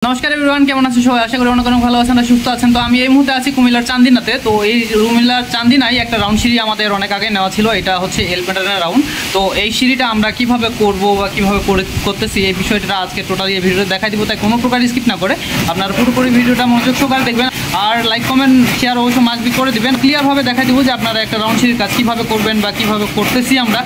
নমস্কার এভরিওয়ান, কেমন আছেন সবাই? আশা করি অনেক অনেক ভালো আছেন আর সুস্থ আছেন। তো আমি এই মুহূর্তে আছি কুমিল্লার চান্দিনাতে। তো এই কুমিল্লার চান্দিনায় একটা রাউন্ড সিঁড়ি আমাদের অনেক আগে নেওয়া ছিল। এটা হচ্ছে এল প্যাটার্নের রাউন্ড। তো এই সিঁড়িটা আমরা কিভাবে করব বা কিভাবে করতেছি এই বিষয়টা আজকে টোটালি এই ভিডিওতে দেখাই দিব। তাই কোনো প্রকার স্কিপ না করে আপনারা পুরোপুরি ভিডিওটা মনোযোগ সহকারে দেখবেন আর লাইক কমেন্ট শেয়ার অবশ্যই মাস্ট বি করে দিবেন। ক্লিয়ারভাবে দেখাই দিব যে আপনারা একটা রাউন্ড সিঁড়ির কাজ কীভাবে করবেন বা কীভাবে করতেছি আমরা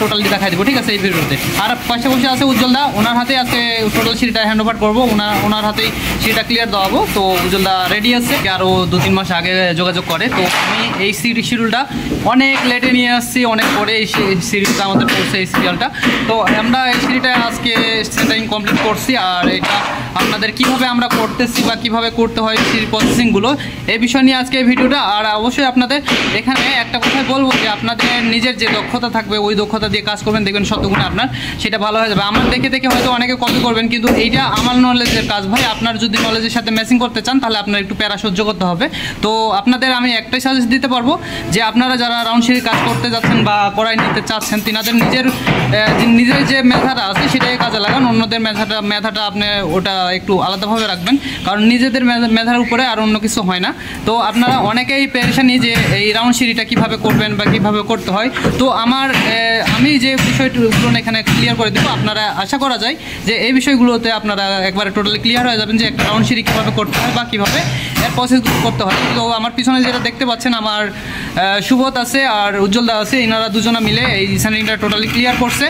টোটালি দেখাই দিব, ঠিক আছে এই ভিডিওতে। আর পাশাপাশি আছে উজ্জ্বলদা, ওনার হাতে আজকে টোটাল সিঁড়িটা হ্যান্ড ওভার করবো। ওনার হাতেই সিঁড়িটা ক্লিয়ার দেওয়াবো। তো উজ্জ্বলদা রেডি আছে, আরও 2-3 মাস আগে যোগাযোগ করে। তো আমি এই শিডিউলটা অনেক লেটে নিয়ে আসছি, অনেক পরে এই সিরিজটা আমাদের পড়ছে এই সিরিয়ালটা। তো আমরা এই সিঁড়িটা আজকে সেন্টারিং কমপ্লিট করছি। আর এটা আপনাদের কীভাবে আমরা করতেছি বা কীভাবে করতে হয় সিঁড়ি প্রসেসিংগুলো এই বিষয় নিয়ে আজকে এই ভিডিওটা। আর অবশ্যই আপনাদের এখানে একটা কথাই বলবো যে আপনাদের নিজের যে দক্ষতা থাকবে ওই দক্ষতা দিয়ে কাজ করবেন, দেখবেন শতগুণে আপনার সেটা ভালো হয়ে যাবে। আমার দেখে দেখে হয়তো অনেকে কপি করবেন, কিন্তু এইটা আমার নলেজের কাজ ভাই। আপনার যদি নলেজের সাথে ম্যাচিং করতে চান তাহলে আপনার একটু প্যারা সহ্য করতে হবে। তো আপনাদের আমি একটাই সাজেস্ট দিতে পারবো যে আপনারা যারা রাউন্ড সিঁড়ি কাজ করতে যাচ্ছেন বা করাই নিতে চাচ্ছেন, তিনাদের নিজের যে মেধাটা আছে সেটাই কাজে লাগান। অন্যদের মেধাটা আপনি ওটা একটু আলাদাভাবে রাখবেন, কারণ নিজেদের মেধার উপরে আর অন্য কিছু হয় না। তো আপনারা অনেকেই পেরেশানি যে এই রাউন্ড সিঁড়িটা কীভাবে করবেন বা কীভাবে করতে হয়। তো আমি যে বিষয়গুলো এখানে ক্লিয়ার করে দেবো, আপনারা আশা করা যায় যে এই বিষয়গুলোতে আপনারা একবারে টোটালি ক্লিয়ার হয়ে যাবেন যে একটা রাউন্ড সিঁড়ি কীভাবে করতে হয় বা কীভাবে এর প্রসেসগুলো করতে হয়। তো আমার পিছনে যেটা দেখতে পাচ্ছেন, আমার সুবোধ আছে আর উজ্জ্বলদা আছে, এনারা দুজনে মিলে এই সেন্টারিংটা টোটালি ক্লিয়ার করছে।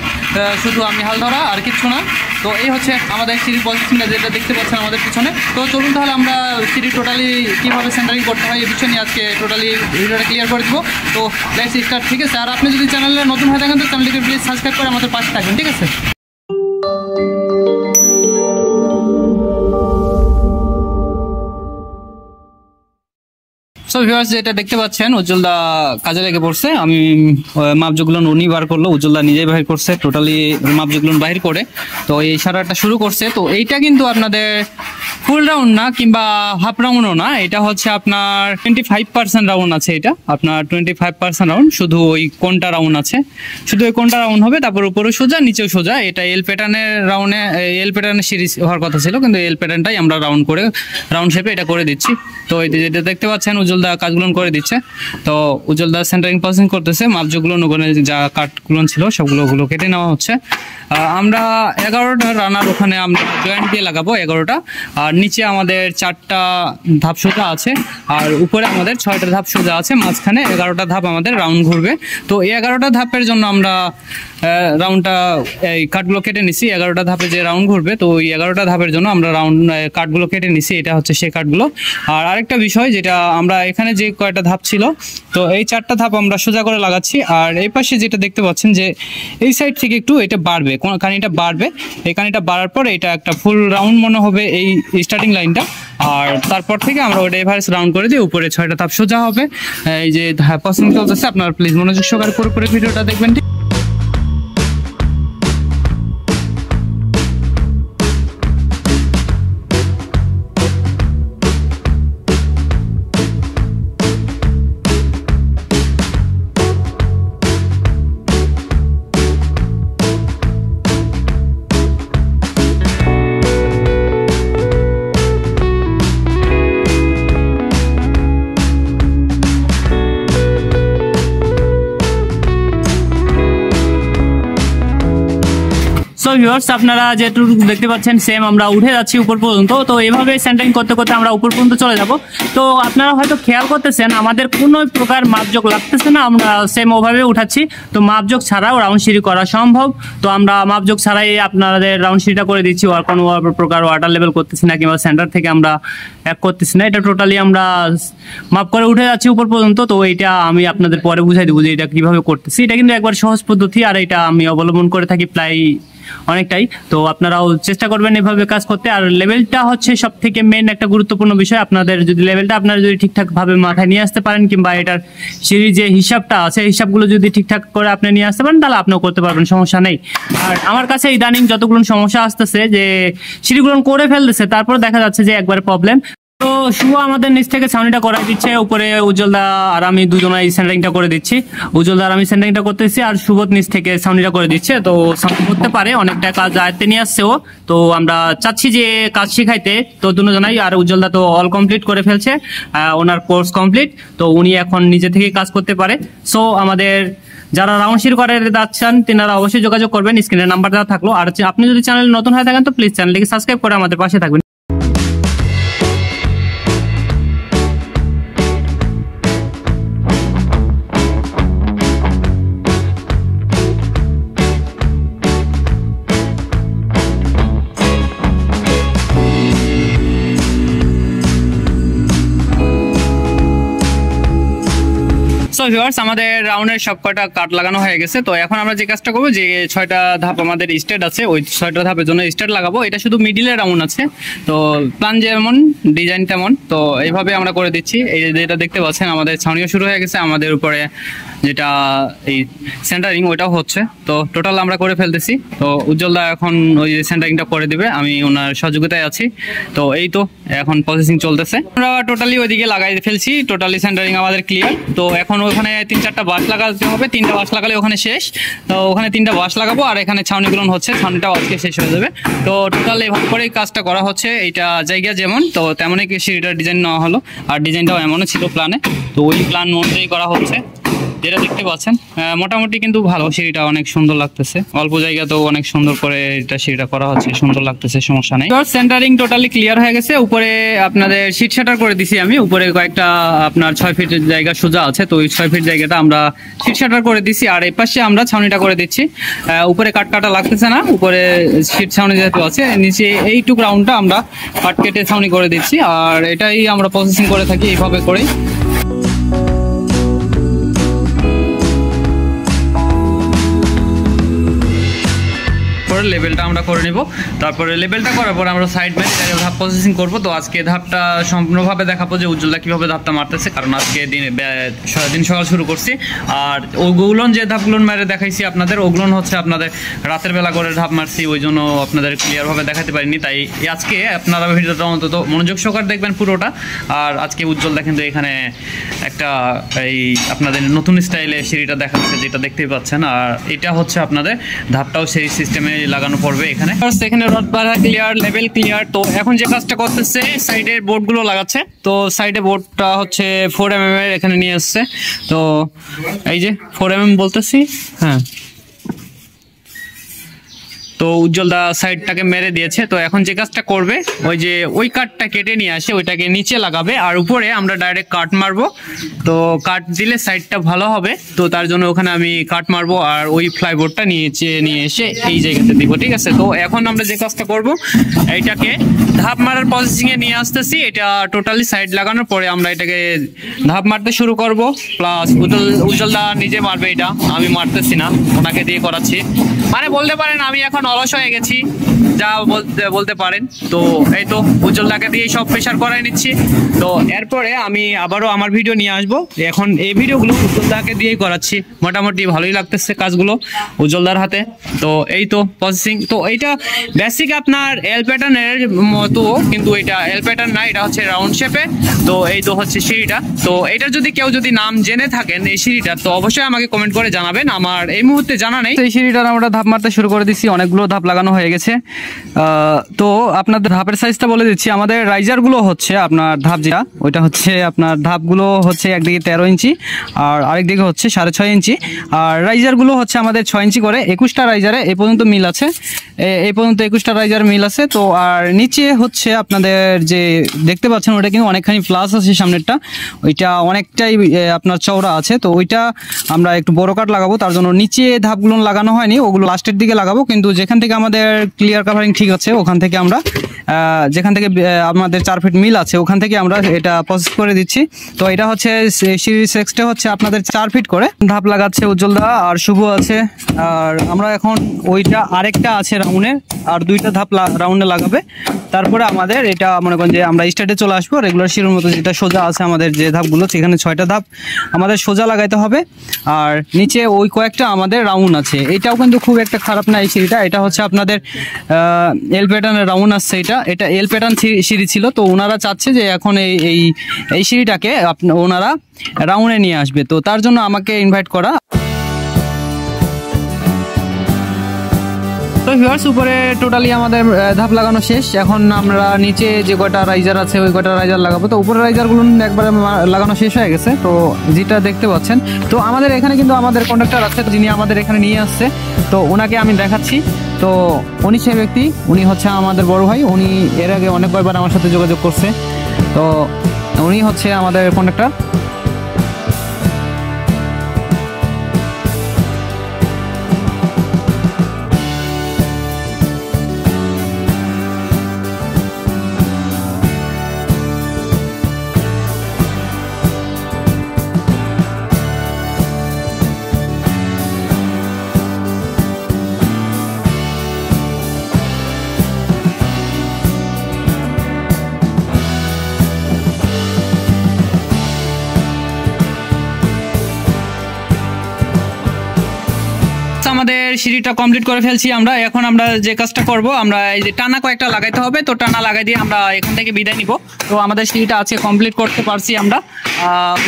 শুধু আমি হাল ধরা আর কিচ্ছু না। তো এই হচ্ছে আমাদের সিঁড়ির প্রসেসিংটা যেটা দেখতে পাচ্ছেন আমাদের পিছনে। তো চলুন তাহলে আমরা সিঁড়ি টোটালি কীভাবে সেন্টারিং করতে হয় এই বিষয় নিয়ে আজকে টোটালি ভিডিওটা ক্লিয়ার করে দেবো। তো লেটস স্টার্ট, ঠিক আছে? আর আপনি যদি চ্যানেলে নতুন হয়ে থাকেন তো চ্যানেলটিকে প্লিজ সাবস্ক্রাইব করে আমাদের পাশে থাকবেন, ঠিক আছে? সো ভিউয়ার্স, যেটা দেখতে পাচ্ছেন উজ্জ্বলদা কাজে লেগে পড়ছে। আমি মাপজোগুলো উনি বার করলো, উজ্জ্বলদা নিজেই বাহির করছে টোটালি মাপজোগুলো বাহির করে। তো এই সারাটা শুরু করছে। তো এইটা কিন্তু আপনাদের ফুল রাউন্ড না কিংবা হাফ রাউন্ডও না, এটা হচ্ছে আপনার 25% রাউন্ড আছে। এটা আপনার 25% রাউন্ড, শুধু ওই কোনটা রাউন্ড আছে, শুধু ওই কোনটা রাউন্ড হবে। তারপর উপরে সোজা নিচেও সোজা। এটা এল প্যাটার্নের রাউন্ডে এল প্যাটার্নের সিরিজ হওয়ার কথা ছিল, কিন্তু এল প্যাটার্নটাই আমরা রাউন্ড শেপে এটা করে দিচ্ছি। তো যেটা দেখতে পাচ্ছেন উজ্জ্বলদা কাজগুলো করে দিচ্ছে। তো উজ্জ্বলদা সেন্টারিং প্রসেসিং করতেছে, মাপজোগুলো ওখানে যা কাটগুলো ছিল সবগুলো কেটে নেওয়া হচ্ছে। আমরা 11টা রানার ওখানে আমরা জয়েন্ট দিয়ে লাগাবো 11টা। আর নিচে আমাদের 4টা ধাপ সোজা আছে, আর উপরে আমাদের 6টা ধাপ সোজা আছে। মাঝখানে 11টা ধাপ আমাদের রাউন্ড ঘুরবে। তো এই 11টা ধাপের জন্য আমরা রাউন্ডটা এই কাটগুলো কেটে নিছি। 11টা ধাপে যে রাউন্ড ঘুরবে, তো ওই 11টা ধাপের জন্য আমরা কাটগুলো কেটে নিছি। এটা হচ্ছে সেই কাটগুলো। আর আরেকটা বিষয়, যেটা আমরা এখানে যে কয়টা ধাপ ছিল, তো এই 4টা ধাপ আমরা সোজা করে লাগাচ্ছি। আর এই পাশে যেটা দেখতে পাচ্ছেন যে এই সাইড থেকে একটু এটা বাড়বে, কানিটা বাড়বে। এই কানিটা বাড়ার পর এটা একটা ফুল রাউন্ড মনে হবে এই স্টার্টিং লাইনটা। আর তারপর থেকে আমরা ওটা এভারেজ রাউন্ড করে দিই, উপরে 6টা ধাপ সোজা হবে। এই যে প্রসেসিং চলতেছে, আপনারা প্লিজ মনোযোগ সহকারে পুরোপুরি ভিডিওটা দেখবেন। সো ভিউয়ার্স, আপনারা যেটুকু দেখতে পাচ্ছেন সেম আমরা উঠে যাচ্ছি উপর পর্যন্ত। তো এইভাবে সেন্টারিং করতে করতে আমরা উপর পর্যন্ত চলে যাব। তো আপনারা হয়তো খেয়াল করতেছেন আমাদের কোনো প্রকার মাপজোক লাগতেছে না, আমরা সেম ওভাবে উঠাচ্ছি। তো মাপজোক ছাড়াও রাউন্ড সিঁড়ি করা সম্ভব। তো আমরা মাপজোক ছাড়াই আপনাদের রাউন্ড সিঁড়িটা করে দিচ্ছি। আর কোনো প্রকার ওয়াটার লেভেল করতেছি না কিংবা সেন্টার থেকে আমরা এক করতেছি না। এটা টোটালি আমরা মাপ করে উঠে যাচ্ছি উপর পর্যন্ত। তো এইটা আমি আপনাদের পরে বুঝাই দেবো যে এটা কীভাবে করতেছি। এটা কিন্তু একবার সহজ পদ্ধতি, আর এটা আমি অবলম্বন করে থাকি প্রায় অনেকটাই। তো আপনারাও চেষ্টা করবেন এভাবে কাজ করতে। আর লেভেলটা হচ্ছে সব থেকে মেন একটা গুরুত্বপূর্ণ বিষয়। আপনাদের যদি লেভেলটা আপনারা যদি ঠিকঠাক ভাবে মাথায় নিয়ে আসতে পারেন, কিংবা এটার সিঁড়ির যে হিসাবটা আছে হিসাবগুলো যদি ঠিকঠাক করে আপনি নিয়ে আসতে পারেন, তাহলে আপনিও করতে পারবেন, সমস্যা নেই। আর আমার কাছে ইদানিং যতগুলো সমস্যা আসতেছে যে সিঁড়িগুলো করে ফেলতেছে, তারপর দেখা যাচ্ছে যে একবারে প্রবলেম। তো শুভ আমাদের নিচ থেকে ছাউনিটা করাই দিচ্ছে, উপরে উজ্জ্বলদা আর আমি দুজনাই সেন্টারিংটা করে দিচ্ছি। উজ্জ্বলদা আর আমি সেন্টারিংটা করতেছি আর শুভত নিচ থেকে ছাউনিটা করে দিচ্ছে। তো ছাউনি করতে পারে, অনেকটা কাজ আয়ত্তে নিয়ে আসছে ও। তো আমরা চাচ্ছি যে কাজ শিখাইতে, তো দুজনাই। আর উজ্জ্বলদা তো অল কমপ্লিট করে ফেলছে, ওনার কোর্স কমপ্লিট, তো উনি এখন নিজে থেকে কাজ করতে পারে। সো আমাদের যারা রাউন্ড শির করে যাচ্ছেন তেনারা অবশ্যই যোগাযোগ করবেন, স্ক্রিনের নাম্বার দেওয়া থাকলো। আর আপনি যদি চ্যানেলে নতুন হয়ে থাকেন তো প্লিজ চ্যানেলটিকে সাবস্ক্রাইব করে আমাদের পাশে থাকবেন। সো ভিউয়ার্স, আমাদের রাউন্ডের সবকটা কাট লাগানো হয়ে গেছে। তো এখন আমরা যে কাজটা করবো, যে 6টা ধাপ আমাদের স্টেট আছে, ওই 6টা ধাপের জন্য স্টেট লাগাবো। এটা শুধু মিডিলে রাউন্ড আছে, তো প্ল্যান যেমন ডিজাইন তেমন, তো এইভাবে আমরা করে দিচ্ছি। এই যেটা দেখতে পাচ্ছেন আমাদের ছাউনিও শুরু হয়ে গেছে, আমাদের উপরে যেটা এই সেন্টারিং ওইটাও হচ্ছে। তো টোটাল আমরা করে ফেলতেছি। তো উজ্জ্বলদা এখন ওই সেন্টারিংটা করে দিবে, আমি ওনার সহযোগিতায় আছি। তো এই তো এখন প্রসেসিং চলতেছে, আমরা টোটালি ওইদিকে লাগাই ফেলছি। টোটালি সেন্টারিং আমাদের ক্লিয়ার। তো এখন ওখানে 3-4টা বাঁশ লাগাতে হবে, 3টা বাঁশ লাগালে ওখানে শেষ। তো ওখানে 3টা বাঁশ লাগাবো, আর এখানে ছাউনিগুলো হচ্ছে, ছাউনিটাও আজকে শেষ হয়ে যাবে। তো টোটাল এভাবে করেই কাজটা করা হচ্ছে। এইটা জায়গা যেমন, তো তেমনই সিঁড়িটার ডিজাইন নেওয়া হলো, আর ডিজাইনটাও এমনই ছিল প্ল্যানে। তো ওই প্ল্যান অনুযায়ী করা হচ্ছে, যেটা দেখতে পাচ্ছেন। মোটামুটি কিন্তু ভালো, সিঁড়িটা অনেক সুন্দর লাগতেছে। অল্প জায়গাতেও অনেক সুন্দর করে এটা সিঁড়িটা করা হচ্ছে, সুন্দর লাগতেছে, সমস্যা নেই। সেন্টারিং টোটালি ক্লিয়ার হয়ে গেছে। উপরে আপনাদের শীট শাটার করে দিছি আমি। উপরে কয়েকটা আপনার 6 ফিট জায়গা সোজা আছে, তো ওই 6 ফিট জায়গাটা আমরা শীট শাটার করে দিচ্ছি। আর এই পাশে আমরা ছাউনিটা করে দিচ্ছি। উপরে কাটা লাগতেছে না, উপরে শীট ছাউনি যেহেতু আছে, নিচে এইটুক রাউন্ডটা আমরা কাট কেটে ছাউনি করে দিচ্ছি। আর এটাই আমরা প্রসেসিং করে থাকি এইভাবে করেই। লেভেলটা আমরা করে নিব, তারপরে লেভেলটা করার পর আমরা সাইড বাই সাইড ধাপ প্রসেসিং করব। তো আজকে ধাপটা সম্পূর্ণভাবে দেখাবো যে উজ্জ্বলদা কিভাবে ধাপটা মারতেছে, কারণ আজকে দিন সকাল শুরু করছি। আর ওগুলো যে ধাপগুলো মেরে দেখাইছি আপনাদের, ওগুলো হচ্ছে আপনাদের রাতের বেলা করে ধাপ মারছি, ওই জন্য আপনাদের ক্লিয়ারভাবে দেখাতে পারিনি। তাই আজকে আপনারা ভিডিওটা অন্তত মনোযোগ সহকারে দেখবেন পুরোটা। আর আজকে উজ্জ্বলদা কিন্তু এখানে একটা এই আপনাদের নতুন স্টাইলে সিঁড়িটা দেখাচ্ছে, যেটা দেখতেই পাচ্ছেন। আর এটা হচ্ছে আপনাদের ধাপটাও সেই সিস্টেমে লাগানো পড়বে। এখানে রড বাঁধা ক্লিয়ার, লেভেল ক্লিয়ার। তো এখন যে কাজটা করতেছে, সাইডের বোর্ডগুলো লাগাচ্ছে। তো সাইডে বোর্ডটা হচ্ছে 4 mm এর এখানে নিয়ে আসছে। তো এই যে 4 mm বলতেছি, হ্যাঁ। তো উজ্জ্বলদা সাইডটাকে মেরে দিয়েছে। তো এখন যে কাজটা করবে, ওই যে ওই কাঠটা কেটে নিয়ে আসে ওইটাকে নিচে লাগাবে, আর উপরে আমরা ডাইরেক্ট কাট মারবো। তো কাট দিলে সাইডটা ভালো হবে, তো তার জন্য ওখানে আমি কাট মারবো, আর ওই ফ্লাইবোর্ডটা নিয়ে এসে এই জায়গাতে দিব, ঠিক আছে। তো এখন আমরা যে কাজটা করব, এইটাকে ধাপ মারার প্রসেসিং এ নিয়ে আসতেছি। এটা টোটালি সাইড লাগানোর পরে আমরা এটাকে ধাপ মারতে শুরু করব। প্লাস উজ্জ্বলদা নিজে মারবে, এটা আমি মারতেছি না, ওনাকে দিয়ে করাচ্ছি। মানে বলতে পারেন আমি এখন অলস হয়ে গেছি, যা বলতে পারেন। তো এই তো উজ্জ্বলদাকে দিয়ে সব প্রেশার করাই নিচ্ছি। তো এরপরে আমি আবারও আমার ভিডিও নিয়ে আসবো। এখন এই ভিডিওগুলো উজ্জ্বলদাকে দিয়েই করাচ্ছি, মোটামুটি ভালোই লাগতেছে কাজগুলো উজ্জ্বলদার হাতে। তো এই তো প্রসেসিং। তো এইটা বেসিক আপনার এল প্যাটার্নের মতো, কিন্তু এটা এল প্যাটার্ন না, এটা হচ্ছে রাউন্ড শেপে। তো এই তো হচ্ছে সিঁড়িটা। তো এটার যদি কেউ নাম জেনে থাকেন এই সিঁড়িটা, তো অবশ্যই আমাকে কমেন্ট করে জানাবেন, আমার এই মুহূর্তে জানা নেই। এই সিঁড়িটার আমরা ধাপ মারতে শুরু করে দিচ্ছি, অনেকগুলো ধাপ লাগানো হয়ে গেছে। তো আপনাদের ধাপের সাইজটা বলে দিচ্ছি। আমাদের রাইজারগুলো হচ্ছে আপনার ধাপ যেটা, ওইটা হচ্ছে আপনার ধাপগুলো হচ্ছে একদিকে 13 ইঞ্চি আর আরেকদিকে হচ্ছে 6.5 ইঞ্চি। আর রাইজারগুলো হচ্ছে আমাদের 6 ইঞ্চি করে। 21টা রাইজারে এই পর্যন্ত মিল আছে, এই পর্যন্ত 21টা রাইজার মিল আছে। তো আর নিচে হচ্ছে আপনাদের যে দেখতে পাচ্ছেন, ওটা কিন্তু অনেকখানি প্লাস আছে সামনেরটা, ওইটা অনেকটাই আপনার চওড়া আছে। তো ওইটা আমরা একটু বড় কাট লাগাবো, তার জন্য নিচে ধাপগুলো লাগানো হয়নি, ওগুলো লাস্টের দিকে লাগাবো। কিন্তু যেখান থেকে আমাদের ক্লিয়ার কাভারিং ঠিক আছে, ওখান থেকে আমরা যেখান থেকে আমাদের 4 ফিট মিল আছে, ওখান থেকে আমরা এটা প্রসেস করে দিচ্ছি। তো এটা হচ্ছে সিরিজ এক্সটা হচ্ছে আপনাদের 4 ফিট করে ধাপ লাগাচ্ছে উজ্জ্বলদা আর শুভ আছে। আর আমরা এখন ওইটা আরেকটা আছে রাউন্ডে, আর 2টা ধাপ রাউন্ডে লাগাবে। তারপরে আমাদের এটা মনে করেন যে আমরা স্টার্টে চলে আসবো। রেগুলার সিঁড়ির মতো যেটা সোজা আছে আমাদের যে ধাপগুলো, সেখানে 6টা ধাপ আমাদের সোজা লাগাইতে হবে। আর নিচে ওই কয়েকটা আমাদের রাউন্ড আছে। এটাও কিন্তু খুব একটা খারাপ না এই সিঁড়িটা, এটা এটা হচ্ছে আপনাদের এল প্যাটার্নের রাউন্ড আসছে। এটা এল প্যাটার্ন সিঁড়ি ছিল, তো ওনারা চাচ্ছে যে এখন এই সিঁড়িটাকে ওনারা রাউন্ডে নিয়ে আসবে, তো তার জন্য আমাকে ইনভাইট করা। তো ভিউয়ার্স, উপরে টোটালি আমাদের ধাপ লাগানো শেষ। এখন আমরা নিচে যে কয়টা রাইজার আছে ওই কয়টা রাইজার লাগাবো। তো উপরের রাইজারগুলো একবারে লাগানো শেষ হয়ে গেছে, তো যেটা দেখতে পাচ্ছেন। তো আমাদের এখানে কিন্তু আমাদের কন্ডাক্টর আছে যিনি আমাদের এখানে নিয়ে আসছে, তো ওনাকে আমি দেখাচ্ছি। তো উনি সেই ব্যক্তি, উনি হচ্ছে আমাদের বড় ভাই। উনি এর আগে অনেকবার আমার সাথে যোগাযোগ করছে, তো উনি হচ্ছে আমাদের কন্ডাক্টর। আমাদের সিঁড়িটা কমপ্লিট করে ফেলছি আমরা। এখন আমরা যে কাজটা করব, আমরা এই যে টানা কয়েকটা লাগাইতে হবে, তো টানা লাগাই দিয়ে আমরা এখান থেকে বিদায় নিব। তো আমাদের সিঁড়িটা আজকে কমপ্লিট করতে পারছি আমরা,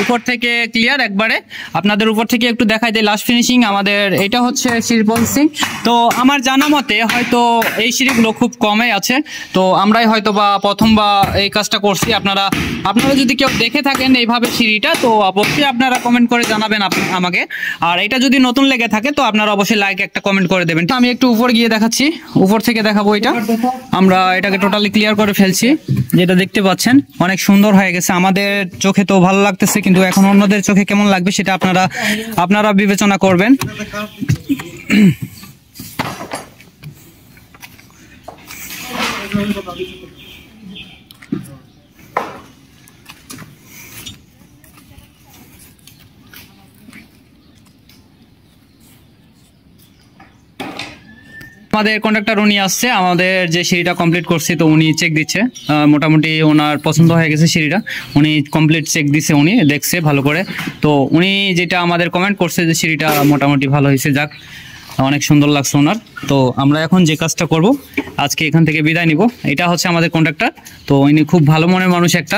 উপর থেকে ক্লিয়ার একবারে। আপনাদের উপর থেকে একটু দেখাই দিই লাস্ট ফিনিশিং। আমাদের এটা হচ্ছে সিঁড়ি পলিসিং। তো আমার জানা মতে হয়তো এই সিঁড়িগুলো খুব কমই আছে, তো আমরাই হয়তো বা প্রথম বা এই কাজটা করছি। আপনারা যদি কেউ দেখে থাকেন এইভাবে সিঁড়িটা, তো অবশ্যই আপনারা কমেন্ট করে জানাবেন আমাকে। আর এটা যদি নতুন লেগে থাকে তো আপনারা অবশ্যই লাইক একটা কমেন্ট করে দেবেন। আমি একটু উপর গিয়ে দেখাচ্ছি, উপর থেকে দেখাবো। এটা আমরা এটাকে টোটালি ক্লিয়ার করে ফেলছি, যেটা দেখতে পাচ্ছেন অনেক সুন্দর হয়ে গেছে। আমাদের চোখে তো ভালো লাগতেছে, কিন্তু এখন অন্যদের চোখে কেমন লাগবে সেটা আপনারা বিবেচনা করবেন। আমাদের কন্ডাক্টর উনি আসছে, আমাদের যে সিঁড়িটা কমপ্লিট করছি, তো উনি চেক দিচ্ছে। মোটামুটি ওনার পছন্দ হয়ে গেছে সিঁড়িটা, উনি কমপ্লিট চেক দিচ্ছে, উনি দেখছে ভালো করে। তো উনি যেটা আমাদের কমেন্ট করছে যে সিঁড়িটা মোটামুটি ভালো হয়েছে, যাক অনেক সুন্দর লাগছে ওনার। তো আমরা এখন যে কাজটা করব, আজকে এখান থেকে বিদায় নিব। এটা হচ্ছে আমাদের কন্ডাক্টর, তো উনি খুব ভালো মনের মানুষ একটা।